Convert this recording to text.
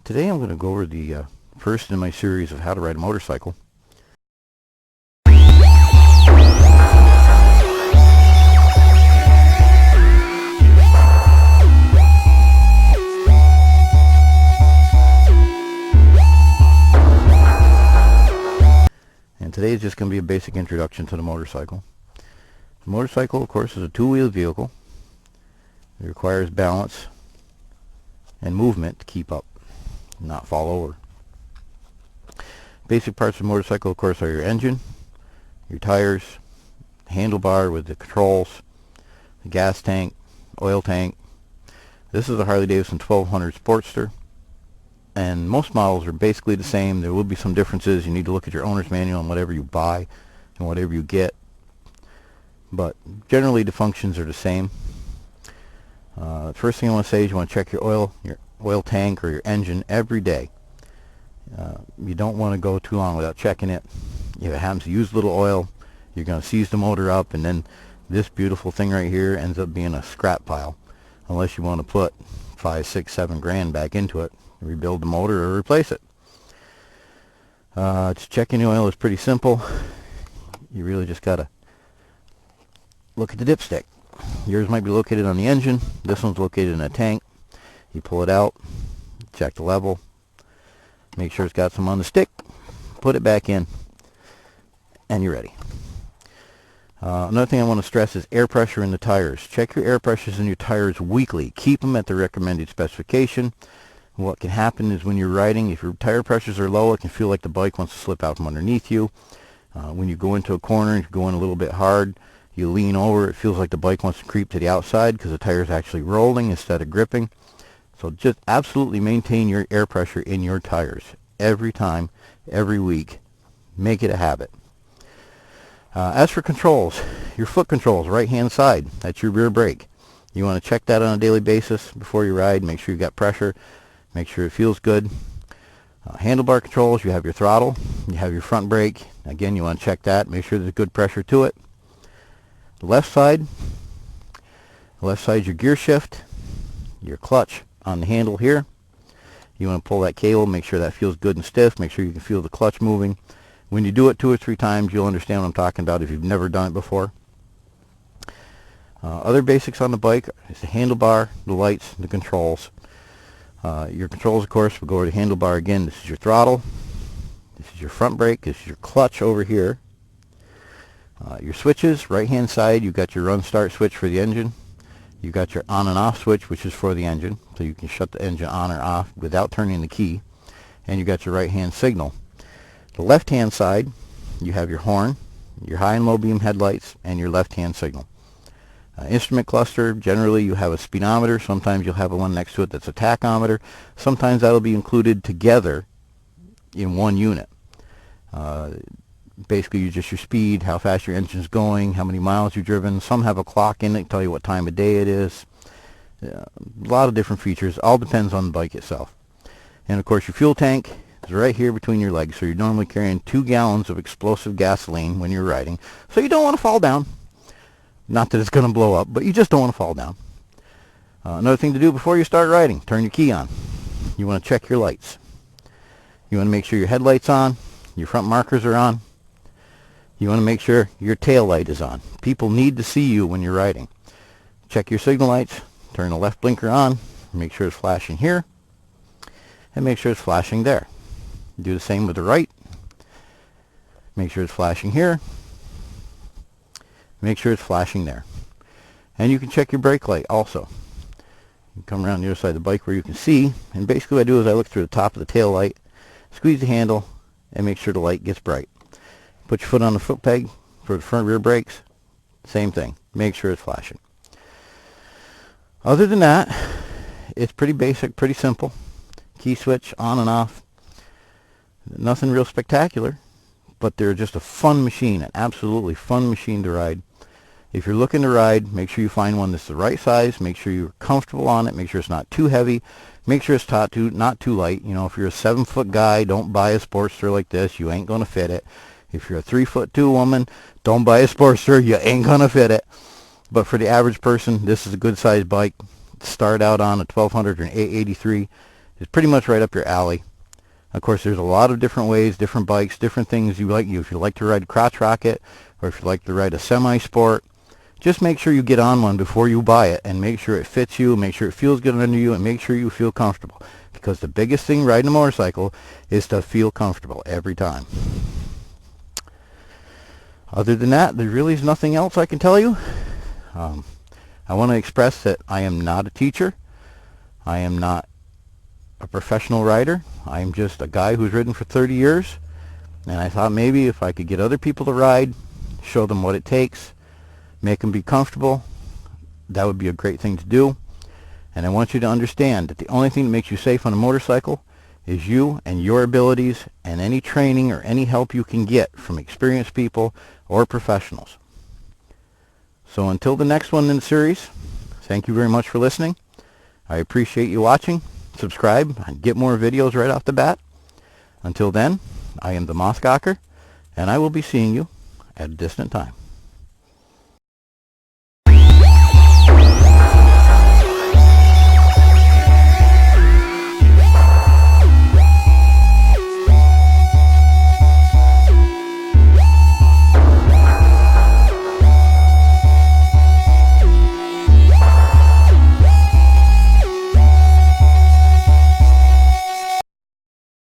Today I'm going to go over the first in my series of how to ride a motorcycle. And today is just going to be a basic introduction to the motorcycle. The motorcycle, of course, is a two-wheeled vehicle. It requires balance and movement to keep up, not fall over. Basic parts of the motorcycle, of course, are your engine, your tires, handlebar with the controls, the gas tank, oil tank. This is a Harley-Davidson 1200 Sportster, and most models are basically the same. There will be some differences. You need to look at your owner's manual on whatever you buy and whatever you get, but generally the functions are the same. First thing I want to say is you want to check your oil tank or your engine every day. You don't want to go too long without checking it. If it happens to use little oil, you're going to seize the motor up, and then this beautiful thing right here ends up being a scrap pile, unless you want to put 5, 6, 7 grand back into it, rebuild the motor or replace it. Checking the oil is pretty simple. You really just got to look at the dipstick. Yours might be located on the engine. This one's located in a tank. You pull it out, check the level, make sure it's got some on the stick, put it back in, and you're ready. Another thing I want to stress is air pressure in the tires. Check your air pressures in your tires weekly. Keep them at the recommended specification. What can happen is when you're riding, if your tire pressures are low, it can feel like the bike wants to slip out from underneath you. When you go into a corner and you go in a little bit hard, you lean over, it feels like the bike wants to creep to the outside because the tire is actually rolling instead of gripping. So just absolutely maintain your air pressure in your tires every time, every week. Make it a habit. As for controls, your foot controls, right hand side, that's your rear brake. You want to check that on a daily basis before you ride. Make sure you got pressure. Make sure it feels good. Handlebar controls, you have your throttle, you have your front brake. Again, you want to check that. Make sure there's good pressure to it. The left side is your gear shift, your clutch on the handle here. You want to pull that cable, make sure that feels good and stiff. Make sure you can feel the clutch moving. When you do it 2 or 3 times, you'll understand what I'm talking about if you've never done it before. Other basics on the bike is the handlebar, the lights, the controls. Your controls, of course, will go over the handlebar again. This is your throttle. This is your front brake. This is your clutch over here. Your switches, right hand side, you've got your run start switch for the engine. You've got your on and off switch, which is for the engine, so you can shut the engine on or off without turning the key. And you've got your right hand signal. The left hand side, you have your horn, your high and low beam headlights, and your left hand signal. Instrument cluster, generally you have a speedometer. Sometimes you'll have one next to it that's a tachometer. Sometimes that'll be included together in one unit. Basically, you just your speed, how fast your engine's going, how many miles you've driven. Some have a clock in it to tell you what time of day it is. A lot of different features. All depends on the bike itself. And of course, your fuel tank is right here between your legs. So you're normally carrying 2 gallons of explosive gasoline when you're riding. So you don't want to fall down. Not that it's going to blow up, but you just don't want to fall down. Another thing to do before you start riding, turn your key on. You want to check your lights. You want to make sure your headlight's on, your front markers are on. You want to make sure your tail light is on. People need to see you when you're riding. Check your signal lights, turn the left blinker on, make sure it's flashing here, and make sure it's flashing there. Do the same with the right. Make sure it's flashing here. Make sure it's flashing there. And you can check your brake light also. You come around the other side of the bike where you can see, and basically what I do is I look through the top of the tail light, squeeze the handle, and make sure the light gets bright. Put your foot on the foot peg for the front rear brakes. Same thing. Make sure it's flashing. Other than that, it's pretty basic, pretty simple. Key switch on and off. Nothing real spectacular, but they're just a fun machine, an absolutely fun machine to ride. If you're looking to ride, make sure you find one that's the right size. Make sure you're comfortable on it. Make sure it's not too heavy. Make sure it's not too light. You know, if you're a 7-foot guy, don't buy a Sportster like this. You ain't going to fit it. If you're a 3'2" woman, don't buy a Sportster. You ain't going to fit it. But for the average person, this is a good sized bike. Start out on a 1200 or an 883. is pretty much right up your alley. Of course, there's a lot of different ways, different bikes, different things you like. If you like to ride a crotch rocket, or if you like to ride a semi-sport, just make sure you get on one before you buy it, and make sure it fits you, make sure it feels good under you, and make sure you feel comfortable. Because the biggest thing riding a motorcycle is to feel comfortable every time. Other than that, there really is nothing else I can tell you. I want to express that I am not a teacher. I am not a professional rider. I am just a guy who's ridden for 30 years. And I thought maybe if I could get other people to ride, show them what it takes, make them be comfortable, that would be a great thing to do. And I want you to understand that the only thing that makes you safe on a motorcycle is you and your abilities, and any training or any help you can get from experienced people or professionals. So until the next one in the series, thank you very much for listening. I appreciate you watching. Subscribe and get more videos right off the bat. Until then, I am the Mossgawker, and I will be seeing you at a distant time.